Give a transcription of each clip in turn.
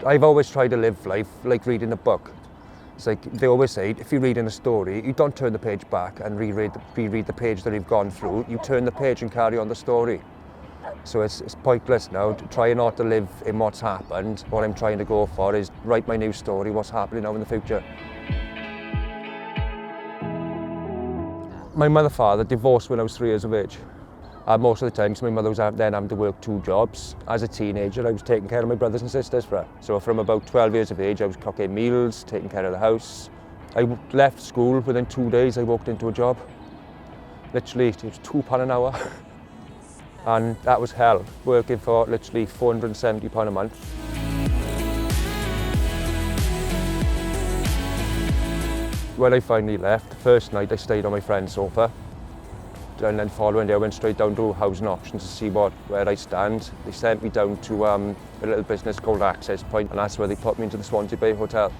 I've always tried to live life like reading a book. It's like they always say, if you're reading a story, you don't turn the page back and reread the page that you've gone through. You turn the page and carry on the story. So it's pointless now to try not to live in what's happened. What I'm trying to go for is write my new story, what's happening now in the future. My mother and father divorced when I was 3 years of age. Most of the time, my mother was then having to work 2 jobs. As a teenager, I was taking care of my brothers and sisters for her. So from about 12 years of age, I was cooking meals, taking care of the house. I left school, within 2 days, I walked into a job. Literally, it was £2 an hour. And that was hell, working for literally £470 a month. When I finally left, the first night I stayed on my friend's sofa. And then following day I went straight down to housing auctions to see where I stand. They sent me down to a little business called Access Point, and that's where they put me into the Swansea Bay Hotel.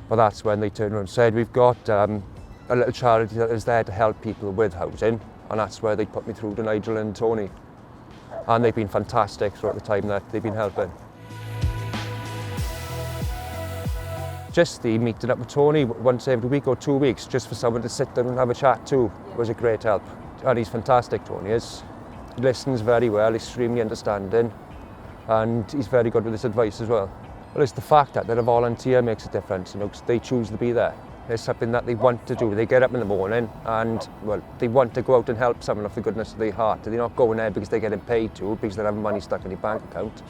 But that's when they turned around and said, we've got a little charity that is there to help people with housing, and that's where they put me through to Nigel and Tony. And they've been fantastic throughout the time that they've been helping. Just the meeting up with Tony once every week or 2 weeks, just for someone to sit down and have a chat to, was a great help. And he's fantastic, Tony is. He listens very well, extremely understanding, and he's very good with his advice as well. Well, it's the fact that they're a volunteer makes a difference, because they choose to be there. It's something that they want to do. They get up in the morning and, well, they want to go out and help someone off the goodness of their heart. They're not going there because they're getting paid to, because they have money stuck in their bank account.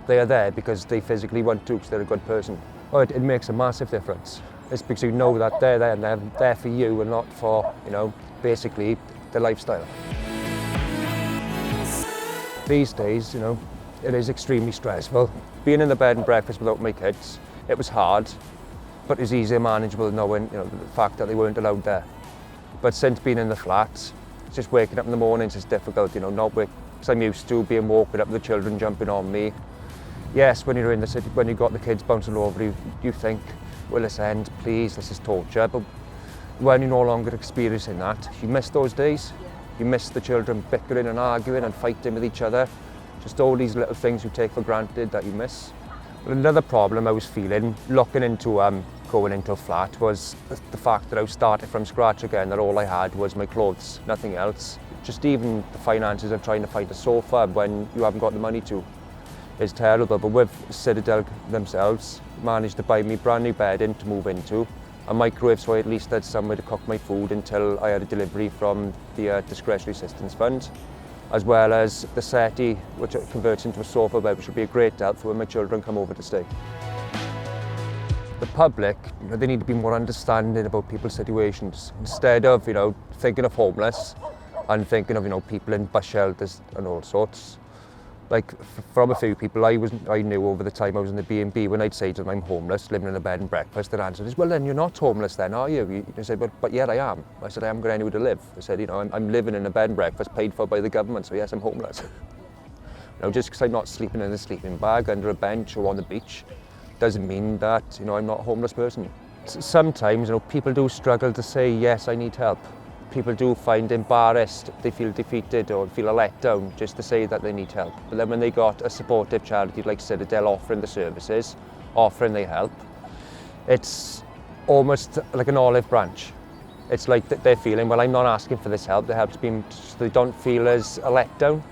They are there because they physically want to, because they're a good person. Oh, it makes a massive difference. It's because you know that they're there and they're there for you and not for, basically the lifestyle. These days, it is extremely stressful. Being in the bed and breakfast without my kids, it was hard, but it was easier manageable knowing, the fact that they weren't allowed there. But since being in the flats, just waking up in the mornings is difficult, not because I'm used to being woken up with the children jumping on me. Yes, when you're in the city, when you've got the kids bouncing over you think, will this end, please, this is torture. But when you're no longer experiencing that, you miss those days. You miss the children bickering and arguing and fighting with each other. Just all these little things you take for granted that you miss. But another problem I was feeling, looking into going into a flat, was the fact that I was starting from scratch again, that all I had was my clothes, nothing else. Just even the finances of trying to find a sofa when you haven't got the money to is terrible. But with Citadel themselves, managed to buy me a brand new bed in to move into, a microwave so I at least had somewhere to cook my food until I had a delivery from the discretionary assistance fund, as well as the settee, which converts into a sofa bed, which would be a great help for when my children come over to stay. The public, they need to be more understanding about people's situations. Instead of, thinking of homeless and thinking of, people in bus shelters and all sorts. Like, from a few people I knew over the time I was in the B&B, when I'd say to them, I'm homeless, living in a bed and breakfast, their answer is, well, then you're not homeless then, are you? I said, but yet I am. I said, I haven't got anywhere to live. I said, I'm living in a bed and breakfast paid for by the government, so yes, I'm homeless. Just because I'm not sleeping in a sleeping bag under a bench or on the beach doesn't mean that, I'm not a homeless person. Sometimes, people do struggle to say, yes, I need help. People do find embarrassed, they feel defeated or feel a letdown just to say that they need help. But then when they got a supportive charity like Citadel offering the services, offering the help, it's almost like an olive branch. It's like they're feeling, well, I'm not asking for this help, the help's been, so they don't feel as a letdown.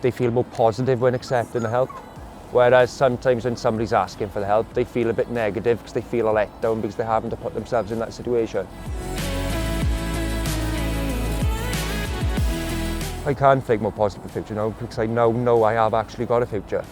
They feel more positive when accepting the help. Whereas sometimes when somebody's asking for the help, they feel a bit negative because they feel a letdown because they haven't to put themselves in that situation. I can think more positive of the future now because I know I have actually got a future.